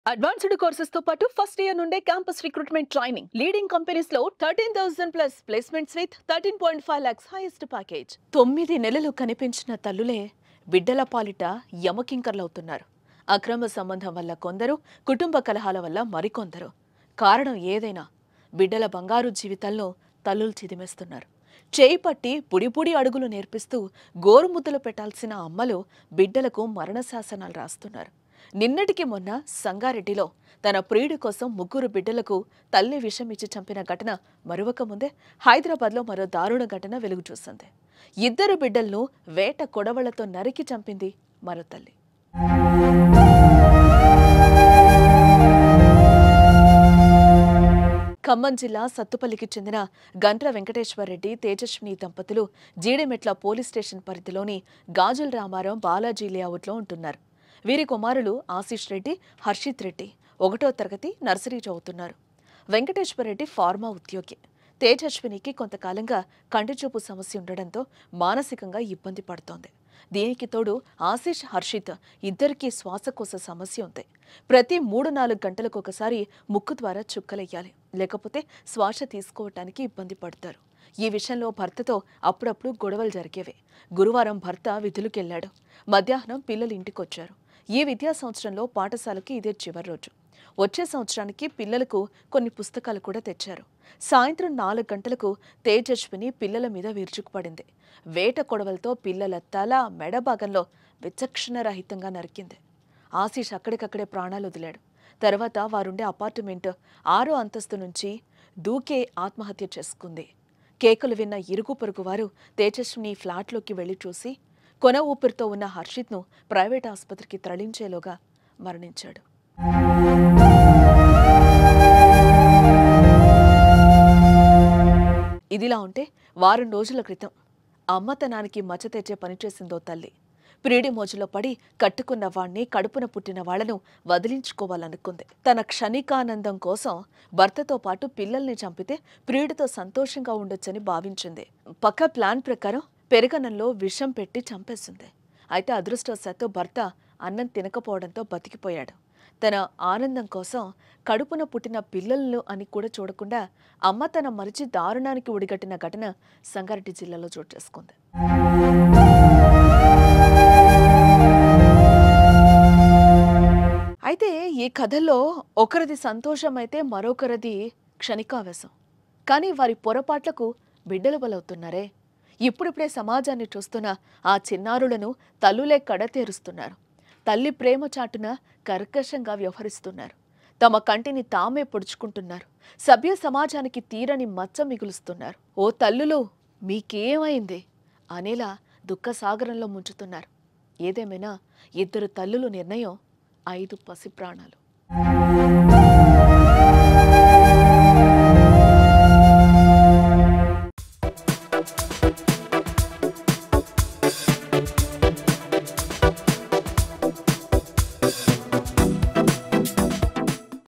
Advanced courses తో పాటు first year నుండే campus recruitment training leading companies లో 13,000 plus placements with 13.5 lakhs highest package. 9 నెలలు కనిపించిన తల్లులే బిడ్డల పాలిట యమకింకర్లవుతున్నారు. అక్రమ సంబంధం వల్ల కొందరు, కుటుంబ కలహాల వల్ల మరికొందరు. కారణం ఏదైనా బిడ్డల బంగారు జీవితాల్లో తల్లులు చిదిమేస్తున్నారు. చేయి పట్టి పుడిపుడి అడుగులు నేర్పిస్తూ గోరుముద్దలు పెట్టాల్సిన అమ్మలు బిడ్డలకు మరణ శాసనాలు రాస్తున్నారు. నిన్నటికి మొన్న సంగారెడ్డిలో తన ప్రియుడి కోసం 3 బిడ్డలకు తల్లి విషమిచ్చి చంపిన ఘటన మరువక ముందే హైదరాబాద్లో మరో దారుణ ఘటన వెలుగు చూసింది. 2 బిడ్డలను వేట కొడవళ్లతో నరికి చంపింది మరో తల్లి. ఖమ్మం జిల్లా సత్తుపల్లికి చెందిన గంట్ర వెంకటేశ్వరరెడ్డి, తేజస్విని దంపతులు జీడిమెట్ల పోలీస్ స్టేషన్ పరిధిలోని గాజుల రామారం బాలాజీ లేఅవుట్లో ఉంటున్నారు. వీరి కుమారులు ఆశీష్ రెడ్డి, హర్షిత్ రెడ్డి 1వ తరగతి నర్సరీ చదువుతున్నారు. వెంకటేశ్వరరెడ్డి ఫార్మా ఉద్యోగి. తేజస్వినికి కొంతకాలంగా కంటిచూపు సమస్య ఉండడంతో మానసికంగా ఇబ్బంది పడుతోంది. దీనికి తోడు ఆశీష్, హర్షిత్ ఇద్దరికీ శ్వాసకోశ సమస్య ఉంది. ప్రతి 3-4 గంటలకు ఒకసారి ముక్కు ద్వారా చుక్కలెయ్యాలి, లేకపోతే శ్వాస తీసుకోవటానికి ఇబ్బంది పడతారు. ఈ విషయంలో భర్తతో అప్పుడప్పుడు గొడవలు జరిగేవి. గురువారం భర్త విధులకెళ్లాడు. మధ్యాహ్నం పిల్లలు ఇంటికొచ్చారు. ఈ విద్యా సంవత్సరంలో పాఠశాలకి ఇదే చివరి రోజు. వచ్చే సంవత్సరానికి పిల్లలకు కొన్ని పుస్తకాలు కూడా తెచ్చారు. సాయంత్రం 4 గంటలకు తేజస్విని పిల్లల మీద విరుచుకుపడింది. వేట కొడవలతో పిల్లల తల, మెడ భాగంలో విచక్షణరహితంగా నరికింది. ఆశీష్ అక్కడికక్కడే ప్రాణాలు వదిలాడు. తర్వాత వారుండే అపార్ట్మెంట్ 6వ అంతస్తు నుంచి దూకే ఆత్మహత్య చేసుకుంది. కేకలు విన్న ఇరుగు పొరుగు వారు తేజస్విని ఫ్లాట్లోకి వెళ్లి చూసి కొన ఊపిరితో ఉన్న హర్షిత్ను ప్రైవేట్ ఆసుపత్రికి తరలించేలోగా మరణించాడు. ఇదిలా ఉంటే వారం రోజుల క్రితం అమ్మతనానికి మచ్చ తెచ్చే పనిచేసిందో తల్లి. ప్రియుడి మోజులో పడి కట్టుకున్న వాణ్ణి, కడుపున పుట్టిన వాళ్లను వదిలించుకోవాలనుకుంది. తన క్షణికానందం కోసం భర్తతో పాటు పిల్లల్ని చంపితే ప్రియుడితో సంతోషంగా ఉండొచ్చని భావించింది. పక్క ప్లాన్ ప్రకారం పెరగనంలో విషం పెట్టి చంపేసింది. అయితే అదృష్టవశాత్తు భర్త అన్నం తినకపోవడంతో బతికిపోయాడు. తన ఆనందం కోసం కడుపున పుట్టిన పిల్లలను అని కూడా చూడకుండా అమ్మ తన మరిచి దారుణానికి ఒడిగట్టిన ఘటన సంగారెడ్డి జిల్లాలో చోటు చేసుకుంది. అయితే ఈ కథల్లో ఒకరిది సంతోషం అయితే మరొకరిది క్షణికావేశం. కానీ వారి పొరపాట్లకు బిడ్డలు బలవుతున్నారే. ఇప్పుడిప్పుడే సమాజాన్ని చూస్తున్న ఆ చిన్నారులను తల్లులే కడతేరుస్తున్నారు. తల్లి ప్రేమ చాటున కర్కశంగా వ్యవహరిస్తున్నారు. తమ కంటిని తామే పొడుచుకుంటున్నారు. సభ్య సమాజానికి తీరని మచ్చ మిగులుస్తున్నారు. ఓ తల్లులు మీకేమైంది అనేలా దుఃఖసాగరంలో ముంచుతున్నారు. ఏదేమైనా 2 తల్లులు నిర్ణయం 5 పసి ప్రాణాలు.